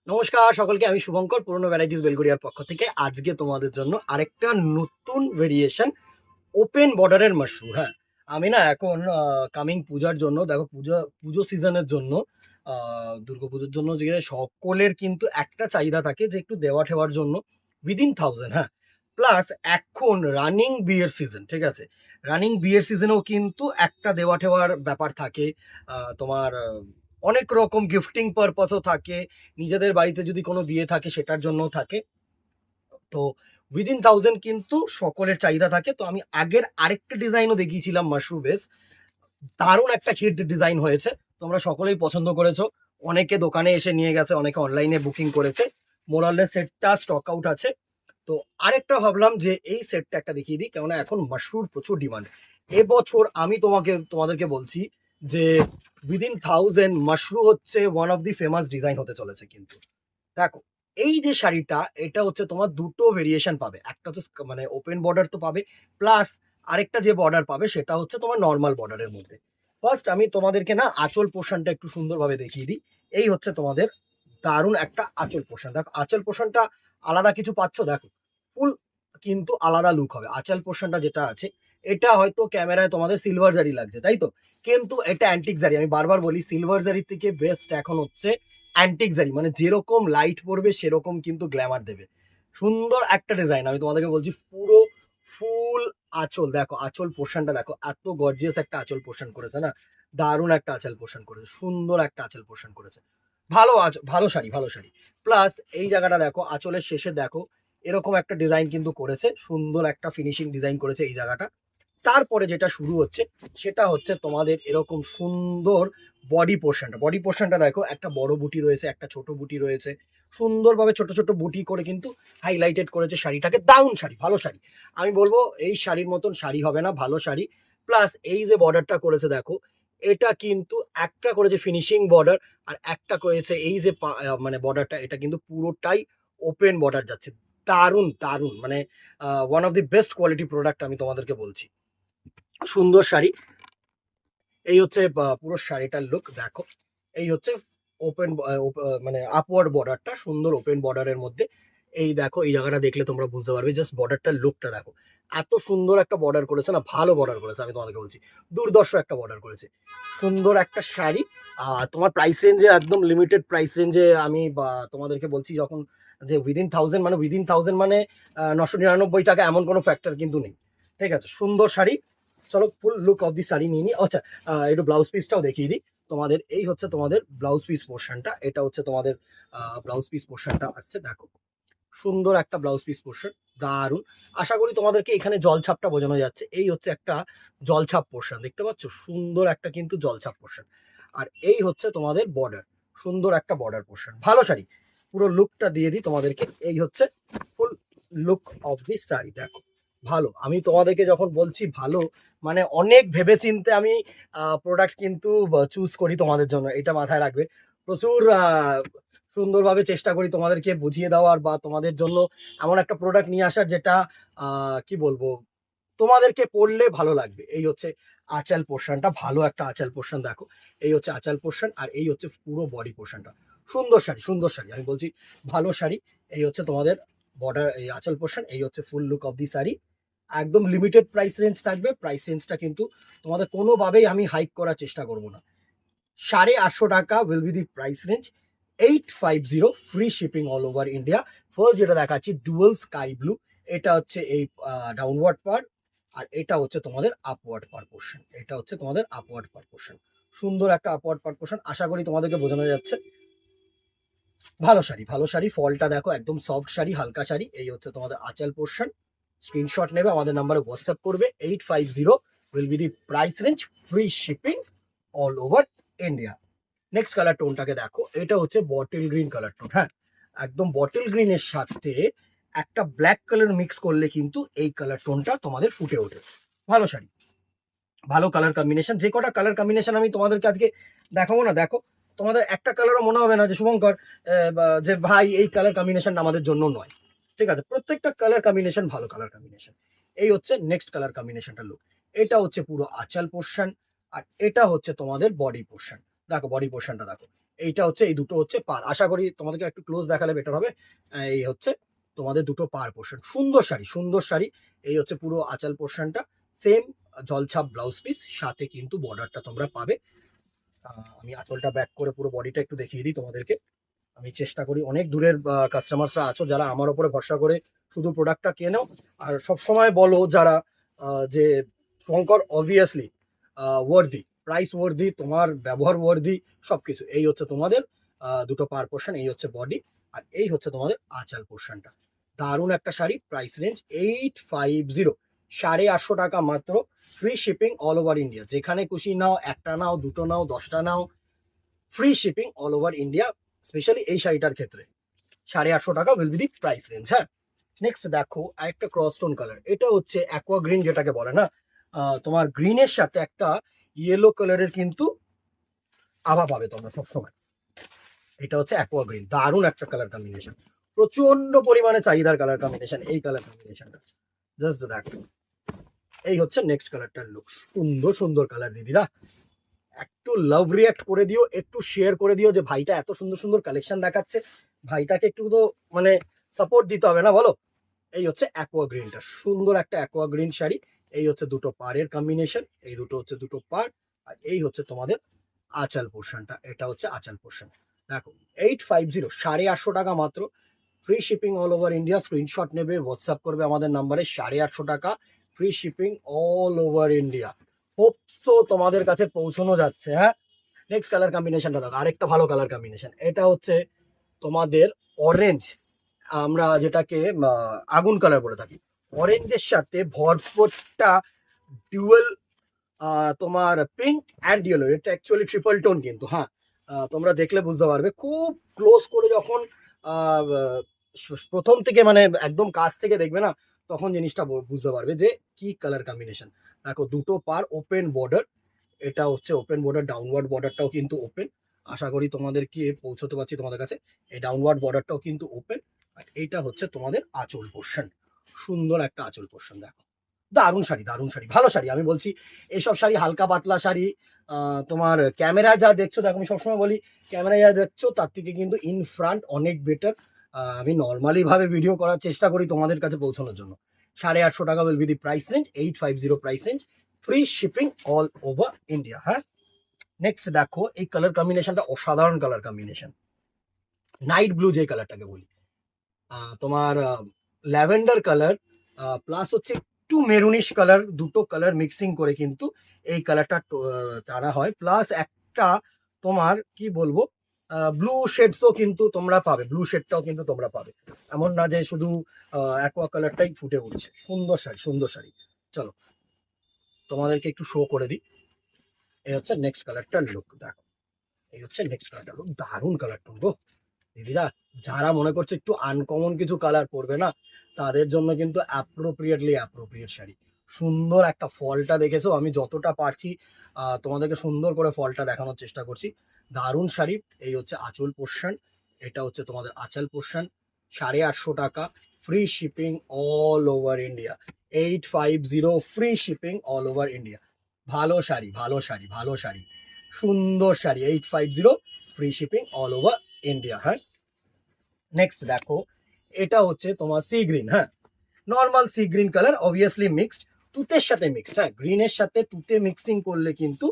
নমস্কার সকলকে, আমি শুভঙ্কর পুরনো ভ্যারাইটিস বেলগড়িয়ার পক্ষ থেকে আজকে তোমাদের জন্য আরেকটা নতুন ভেরিয়েশন ওপেন বর্ডারের মাশরুম। হ্যাঁ, আমি না এখন কামিং পূজার জন্য দেখো, পুজো সিজনের জন্য দুর্গাপুজোর জন্য যে সকলের কিন্তু একটা চাহিদা থাকে যে একটু দেওয়া ঠেওয়ার জন্য উইদিন 1000। হ্যাঁ, প্লাস এখন রানিং বিয়ের সিজন, ঠিক আছে, রানিং বিয়ের সিজনেও কিন্তু একটা দেওয়া ঠেওয়ার ব্যাপার থাকে। তোমার অনেক রকম গিফটিং পারপাসও থাকে, নিজেদের বাড়িতে যদি কোনো বিয়ে থাকে সেটার জন্যও থাকে। তো উইদিন 1000 কিন্তু সকলের চাহিদা থাকে। তো আমি আগের আরেকটা ডিজাইনও দেখিয়েছিলাম মাশরুম বেস, দারুণ একটা হিট ডিজাইন হয়েছে, তোমরা সকলেই পছন্দ করেছো। অনেকে দোকানে এসে নিয়ে গেছে, অনেকে অনলাইনে বুকিং করেছে। মোরালের সেটটা স্টক আউট আছে। তো আরেকটা ভাবলাম যে এই সেটটা একটা দেখিয়ে দিই, কেননা এখন মাশরুর প্রচুর ডিমান্ড। এবছর আমি তোমাদেরকে বলছি যে উইদিন 1000 মাশরু হচ্ছে one of the famous design হতে চলেছে। কিন্তু দেখো, এই যে শাড়িটা, এটা হচ্ছে তোমার দুটো ভেরিয়েশন পাবে। একটা হচ্ছে মানে ওপেন বর্ডার তো পাবে, প্লাস আরেকটা যে বর্ডার পাবে সেটা হচ্ছে তোমার নর্মাল বর্ডারের মধ্যে। ফার্স্ট আমি তোমাদেরকে না আঁচল পোর্শনটা একটু সুন্দরভাবে দেখিয়ে দিই। এই হচ্ছে তোমাদের দারুণ একটা আঁচল পোর্শন। দেখো, আঁচল পোর্শনটা আলাদা কিছু পাচ্ছ, দেখো ফুল কিন্তু আলাদা লুক হবে। আঁচল পোর্শনটা যেটা আছে, এটা হয়তো ক্যামেরায় তোমাদের সিলভার জারি লাগছে, তাই তো, কিন্তু এটা অ্যান্টিক জারি। আমি বারবার বলি, সিলভার জারির থেকে বেস্ট এখন হচ্ছে অ্যান্টিক জারি, মানে যেরকম লাইট পড়বে সেরকম কিন্তু গ্ল্যামার দেবে। সুন্দর একটা ডিজাইন, আমি তোমাদেরকে বলছি, পুরো ফুল আঁচল। দেখো আঁচল পোর্শনটা দেখো, এত গর্জিয়াস একটা আঁচল পোর্শন করেছে না, দারুণ একটা আঁচল পোর্শন করেছে, সুন্দর একটা আঁচল পোর্শন করেছে। ভালো শাড়ি, ভালো শাড়ি। প্লাস এই জায়গাটা দেখো, আঁচলের শেষে দেখো এরকম একটা ডিজাইন কিন্তু করেছে, সুন্দর একটা ফিনিশিং ডিজাইন করেছে এই জায়গাটা। তারপরে যেটা শুরু হচ্ছে সেটা হচ্ছে তোমাদের এরকম সুন্দর বডি পোর্শনটা দেখো, একটা বড় বুটি রয়েছে, একটা ছোট বুটি রয়েছে, সুন্দরভাবে ছোট ছোট বুটি করে কিন্তু হাইলাইটেড করেছে শাড়িটাকে। দারুণ শাড়ি, ভালো শাড়ি। আমি বলবো এই শাড়ির মতন শাড়ি হবে না, ভালো শাড়ি। প্লাস এই যে বর্ডারটা করেছে দেখো, এটা কিন্তু একটা করেছে ফিনিশিং বর্ডার, আর একটা করেছে এই যে মানে বর্ডারটা, এটা কিন্তু পুরোটাই ওপেন বর্ডার যাচ্ছে। দারুণ দারুণ, মানে one of the best quality product আমি তোমাদেরকে বলছি। সুন্দর শাড়ি। এই হচ্ছে পুরো শাড়িটার লুক দেখো। এই হচ্ছে ওপেন, মানে আপওয়ার্ড বর্ডারটা, সুন্দর ওপেন বর্ডারের মধ্যে। এই দেখো, এই জায়গাটা দেখলে তোমরা বুঝতে পারবে, জাস্ট বর্ডারটার লুকটা দেখো, এত সুন্দর একটা বর্ডার করেছে না, ভালো বর্ডার করেছে, আমি তোমাদেরকে বলছি দুর্দর্শ একটা বর্ডার করেছে। সুন্দর একটা শাড়ি। তোমার প্রাইস রেঞ্জে, একদম লিমিটেড প্রাইস রেঞ্জে আমি তোমাদেরকে বলছি, যখন যে উইদিন 1000 মানে 999 টাকা, এমন কোনো ফ্যাক্টর কিন্তু নেই। ঠিক আছে, সুন্দর শাড়ি। চলো ফুল লুক অফ দি শাড়ি নিয়ে নিই। আচ্ছা, একটু ব্লাউজ পিসটাও দেখিয়ে দিই তোমাদের। এই হচ্ছে তোমাদের ব্লাউজ পিস পোর্শনটা, এটা হচ্ছে তোমাদের ব্লাউজ পিস পোর্শনটা আসছে দেখো, সুন্দর একটা ব্লাউজ পিস পোর্শন, দারুন। আশা করি তোমাদেরকে এখানে জলছাপটা বোঝানো যাচ্ছে। এই হচ্ছে একটা জলছাপ পোর্শন, দেখতে পাচ্ছ, সুন্দর একটা কিন্তু জলছাপ পোর্শন। আর এই হচ্ছে তোমাদের বর্ডার, সুন্দর একটা বর্ডার পোর্শন, ভালো শাড়ি। পুরো লুকটা দিয়ে দিই তোমাদেরকে। এই হচ্ছে ফুল লুক অফ দি শাড়ি দেখো, ভালো। আমি তোমাদেরকে যখন বলছি ভালো, মানে অনেক ভেবে চিন্তে আমি প্রোডাক্ট কিন্তু চুজ করি তোমাদের জন্য, এটা মাথায় রাখবে। প্রচুর সুন্দরভাবে চেষ্টা করি তোমাদেরকে বুঝিয়ে দেওয়ার, বা তোমাদের জন্য এমন একটা প্রোডাক্ট নিয়ে আসার যেটা কি বলবো, তোমাদেরকে পড়লে ভালো লাগবে। এই হচ্ছে আঁচাল পোর্শনটা, ভালো একটা আঁচাল পোর্শন দেখো। এই হচ্ছে আঁচাল পোর্শন, আর এই হচ্ছে পুরো বডি পোর্শনটা। সুন্দর শাড়ি, সুন্দর শাড়ি, আমি বলছি ভালো শাড়ি। এই হচ্ছে তোমাদের বর্ডার, এই আঁচাল পোর্শন, এই হচ্ছে ফুল লুক অফ দি শাড়ি। একদম লিমিটেড প্রাইস রেঞ্জ থাকবে, প্রাইস রেঞ্জটা কিন্তু তোমাদের কোনোভাবেই আমি হাইক করার চেষ্টা করব না। 850 টাকা will be the price range. 850, free shipping all over India. First যেটা দেখাচ্ছি ডুয়াল স্কাই ব্লু, এটা হচ্ছে এই ডাউনওয়ার্ড পার্ট, আর এটা হচ্ছে তোমাদের আপওয়ার্ড পার পোর্শন, এটা হচ্ছে তোমাদের আপওয়ার্ড পার পোর্শন। সুন্দর একটা আপওয়ার্ড পার পোর্শন, আশা করি তোমাদেরকে বোঝানো যাচ্ছে। ভালো শাড়ি, ভালো শাড়ি। ফলটা দেখো, একদম সফট শাড়ি, হালকা শাড়ি। এই হচ্ছে তোমাদের আঁচল পোর্শন। স্ক্রিনশট নেবে, আমাদের নাম্বারে হোয়াটসঅ্যাপ করবে। 850 will be the price range, free shipping all over India. Next colour টোনটাকে দেখো, এটা হচ্ছে বটল গ্রিন কালার টোন। হ্যাঁ, একদম বটল গ্রিনের সাথে একটা ব্ল্যাক কালার মিক্স করলে কিন্তু এই কালার টোনটা তোমাদের ফুটে ওঠে। ভালো শাড়ি, ভালো কালার কম্বিনেশন। যে কটা কালার কম্বিনেশন আমি তোমাদেরকে আজকে দেখাবো না, দেখো তোমাদের একটা কালারও মনে হবে না যে শুভঙ্কর যে ভাই এই কালার কম্বিনেশন আমাদের জন্য নয়। ঠিক আছে, প্রত্যেকটা কালার কম্বিনেশন ভালো কালার কম্বিনেশন। এই হচ্ছে নেক্সট কালার কম্বিনেশনটা লুক। এটা হচ্ছে পুরো আঁচল পোর্শন, আর এটা হচ্ছে তোমাদের বডি পোর্শন। দেখো বডি পোর্শনটা দেখো, এইটা হচ্ছে, এই দুটো হচ্ছে পার। আশা করি তোমাদেরকে একটু ক্লোজ দেখালে বেটার হবে। এই হচ্ছে তোমাদের দুটো পার পোর্শন, সুন্দর শাড়ি, সুন্দর শাড়ি। এই হচ্ছে পুরো আঁচল পোর্শনটা, সেম জলছাপ ব্লাউজ পিস, সাথে কিন্তু বর্ডারটা তোমরা পাবে। আমি আঁচলটা ব্যাক করে পুরো বডিটা একটু দেখিয়ে দিই তোমাদেরকে। আমি চেষ্টা করি, অনেক দূরের কাস্টমার্সরা আছো যারা আমার উপরে ভরসা করে শুধু প্রোডাক্টটা কেনো, আর সবসময় বলো যারা যে Shankar obviously worthy, price worthy, তোমার ব্যবহার ওয়ার্দি, সবকিছু। এই হচ্ছে তোমাদের দুটো পার পোর্শন, এই হচ্ছে বডি, আর এই হচ্ছে তোমাদের আঁচল পোর্শনটা। দারুণ একটা শাড়ি, প্রাইস রেঞ্জ 850, 850 টাকা মাত্র, free shipping all over India. যেখানে খুশি নাও, একটা নাও, দুটো নাও, 10টা নাও, free shipping all over India. Specially এই শাড়িটার ক্ষেত্রে 850 টাকা will be the price range. হ্যাঁ, নেক্সট দেখো আরেকটা ক্রস স্টোন কালার। এটা হচ্ছে অ্যাকোয়া গ্রিন, যেটাকে বলে না, তোমার গ্রিনের সাথে একটা ইয়েলো কালারের কিন্তু আভা পাবে তোমরা সবসময়। এটা হচ্ছে অ্যাকোয়া গ্রিন, দারুণ একটা কালার কম্বিনেশন, প্রচন্ড পরিমাণে চাহিদার কালার কম্বিনেশন এই কালার কম্বিনেশনটা। জাস্ট দেখো, এই হচ্ছে নেক্সট কালারটার লুক। সুন্দর সুন্দর কালার দিদিরা, একটু লাভ রিয়াক্ট করে দিও, একটু শেয়ার করে দিও যে ভাইটা এত সুন্দর সুন্দর কালেকশন দেখাচ্ছে, ভাইটাকে একটু তো মানে সাপোর্ট দিতে হবে না, বলো। এই হচ্ছে অ্যাকোয়া গ্রিনটা, সুন্দর একটা অ্যাকোয়া গ্রিন শাড়ি। এই হচ্ছে দুটো পাড়ের কম্বিনেশন, এই দুটো হচ্ছে দুটো পাড়, আর এই হচ্ছে তোমাদের আঁচল পোর্শনটা। এটা হচ্ছে আঁচল পোর্শন। দেখো 850, 850 টাকা মাত্র, free shipping all over India. Screenshot নেবে, হোয়াটসঅ্যাপ করবে আমাদের নাম্বারে, 850 টাকা, free shipping all over India. Hope so তোমাদের কাছে পৌঁছানো যাচ্ছে। হ্যাঁ, নেক্সট কালার কম্বিনেশনটা দেখো, আরেকটা ভালো কালার কম্বিনেশন। এটা হচ্ছে তোমাদের অরেঞ্জ, আমরা যেটাকে আগুন কালার বলে থাকি, অরেঞ্জের সাথে ভরপুরটা ডুয়েল, তোমার পিঙ্ক অ্যান্ড ইয়েলো। এটা অ্যাকচুয়ালি ট্রিপল টোন কিন্তু। হ্যাঁ, তোমরা দেখলে বুঝতে পারবে, খুব ক্লোজ করে যখন আহ, প্রথম থেকে মানে একদম কাছ থেকে দেখবে না, তখন জিনিসটা বুঝতে পারবে যে কি কালার কম্বিনেশন। দেখো দুটো পার ওপেন বর্ডার, এটা হচ্ছে ওপেন বর্ডার, ডাউনওয়ার্ড বর্ডারটাও কিন্তু ওপেন। আশা করি তোমাদেরকে পৌঁছতে পারছি তোমাদের কাছে। এই ডাউনওয়ার্ড বর্ডারটাও কিন্তু ওপেন, আর এইটা হচ্ছে তোমাদের আঁচল পোর্শন, সুন্দর একটা আঁচল পোর্শন। দেখো দারুণ শাড়ি, দারুণ শাড়ি, ভালো শাড়ি। আমি বলছি এইসব শাড়ি হালকা পাতলা শাড়ি, তোমার ক্যামেরায় যা দেখছো, দেখো আমি সবসময় বলি ক্যামেরায় যা দেখছো তার থেকে কিন্তু ইন ফ্রন্ট অনেক বেটার। আমি নর্মালি ভাবে ভিডিও করার চেষ্টা করি তোমাদের কাছে পৌঁছানোর জন্য। 850 টাকা will be the price range, 850 price range, free shipping all over India. হ্যাঁ, নেক্সট দেখো এই কালার কম্বিনেশনটা অসাধারণ কালার কম্বিনেশন, নাইট ব্লু যে কালারটাকে বলি, তোমার ল্যাভেন্ডার কালার প্লাস হচ্ছে একটু মেরুনিশ কালার, দুটো কালার মিক্সিং করে কিন্তু এই কালারটা টানা হয়। প্লাস একটা তোমার কি বলবো, ব্লু শেডসও কিন্তু তোমরা পাবে, ব্লু শেডটাও কিন্তু তোমরা পাবে, এমন না যে শুধু অ্যাকোয়া কালারটাই ফুটে উঠছে। সুন্দর শাড়ি, সুন্দর শাড়ি। চলো তোমাদেরকে একটু শো করে দিই। এই হচ্ছে নেক্সট কালারটার লুক, দেখো এই হচ্ছে নেক্সট কালারটার লুক, দারুণ কালারটা গো দিদিরা। যারা মনে করছে একটু আনকমন কিছু কালার পরবে না, তাদের জন্য কিন্তু অ্যাপ্রোপ্রিয়েট শাড়ি। সুন্দর একটা ফলটা দেখেছো, আমি যতটা পারছি তোমাদেরকে সুন্দর করে ফলটা দেখানোর চেষ্টা করছি। দারুণ শাড়ি। এই হচ্ছে আঁচল পোর্শন, এটা হচ্ছে তোমাদের আঁচল পোর্শন। 850 টাকা, free shipping all over India. 850 free shipping all over India. ভালো শাড়ি, ভালো শাড়ি, ভালো শাড়ি, সুন্দর sari. 850 free shipping all over India. হ্যাঁ, নেক্সট দেখো এটা হচ্ছে তোমার সি গ্রিন। হ্যাঁ, normal sea green colour, obviously mixed, তুতের সাথে মিক্সড। হ্যাঁ, গ্রিনের সাথে তুতে মিক্সিং করলে কিন্তু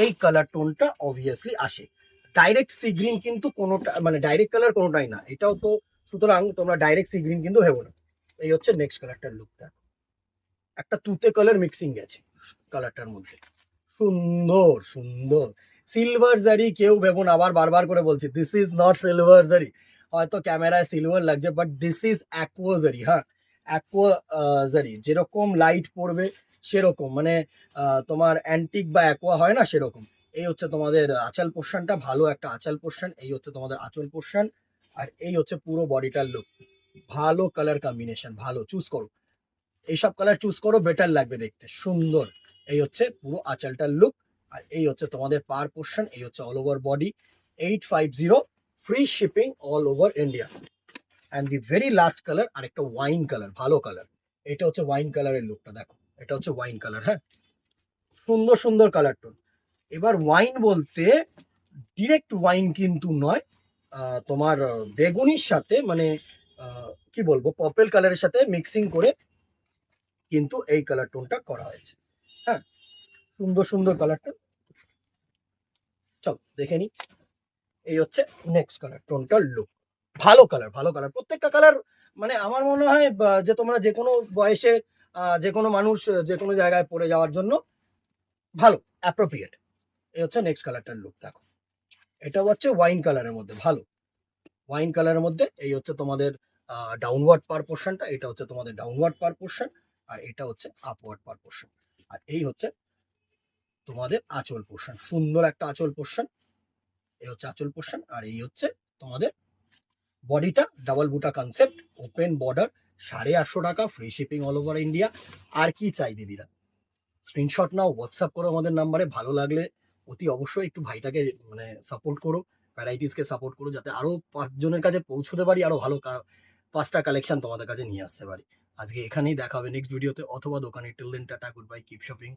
এই কালার টোনটা অবভিয়াসলি আসে। ডাইরেক্ট সি গ্রিন কিন্তু কোনোটা, মানে ডাইরেক্ট কালার কোনোটাই না এটাও তো, সুতরাং তোমরা ডাইরেক্ট সি গ্রিন কিন্তু ভেবো না। এই হচ্ছে নেক্সট কালারটার লুক, দেখো একটা তুতে কালার মিক্সিং গেছে কালারটার মধ্যে, সুন্দর সুন্দর। সিলভার জারি কেউ ভেবো না, আবার বারবার করে বলছি, দিস ইজ নট সিলভার জারি। হয়তো ক্যামেরায় সিলভার লাগছে, বাট দিস ইজ অ্যাকোয়া জারি। হ্যাঁ, অ্যাকোয়া জারি, যেরকম লাইট পড়বে সেরকম, মানে তোমার অ্যান্টিক বা অ্যাকোয়া হয় না সেরকম। এই হচ্ছে তোমাদের আঁচল পোর্শনটা, ভালো একটা আঁচল পোর্শন। এই হচ্ছে তোমাদের আঁচল পোর্শন, আর এই হচ্ছে পুরো বডিটার লুক। ভালো কালার কম্বিনেশন, ভালো চুজ করো, এইসব কালার চুজ করো, বেটার লাগবে দেখতে, সুন্দর। এই হচ্ছে পুরো আঁচলটার লুক, আর এই হচ্ছে তোমাদের পার পোর্শন, এই হচ্ছে all over body. 850 free shipping all over India. And the very last colour, আরেকটা ওয়াইন কালার, ভালো কালার। এটা হচ্ছে ওয়াইন কালারের লুকটা, দেখো এটা হচ্ছে ওয়াইন কালার। হ্যাঁ, সুন্দর সুন্দর কালার টোন। এবার ওয়াইন বলতে ডিরেক্ট ওয়াইন কিন্তু নয়, তোমার বেগুনির সাথে মানে কি বলবো পার্পল কালারের সাথে মিক্সিং করে কিন্তু এই কালার টোনটা করা হয়েছে। হ্যাঁ, সুন্দর সুন্দর কালারটা, চলো দেখে নি। এই হচ্ছে নেক্সট কালার টোনটার লুক। ভালো কালার, ভালো কালার, প্রত্যেকটা কালার মানে আমার মনে হয় যে তোমরা যে কোনো বয়সে যে কোনো মানুষ যে কোনো জায়গায় পড়ে যাওয়ার জন্য ভালো, অ্যাপ্রোপ্রিয়েট। এই হচ্ছে নেক্সট কালারটার লুক, দেখো এটা হচ্ছে ওয়াইন কালারের মধ্যে, ভালো ওয়াইন কালারের মধ্যে। এই হচ্ছে তোমাদের ডাউনওয়ার্ড পার পোর্শনটা, এটা হচ্ছে তোমাদের ডাউনওয়ার্ড পার পোর্শন, আর এটা হচ্ছে আপওয়ার্ড পার পোর্শন, আর এই হচ্ছে তোমাদের আঁচল পোর্শন, সুন্দর একটা আঁচল পোর্শন। এই হচ্ছে আঁচল পোর্শন, আর এই হচ্ছে তোমাদের বডিটা ডাবল বুটা কনসেপ্ট, ওপেন বর্ডার, 850 টাকা, free shipping all over India. আর কি চাই দিদিরা, স্ক্রিনশট নাও, হোয়াটসঅ্যাপ করো আমাদের নাম্বারে। ভালো লাগলে অতি অবশ্যই একটু ভাইটাকে মানে সাপোর্ট করো, ভ্যারাইটিসকে সাপোর্ট করো, যাতে আরো 5 জনের কাছে পৌঁছতে পারি, আরো ভালো 5টা কালেকশন তোমাদের কাছে নিয়ে আসতে পারি। আজকে এখানেই দেখা হবে নেক্সট ভিডিওতে অথবা দোকানে। Till then tata, goodbye, keep shopping.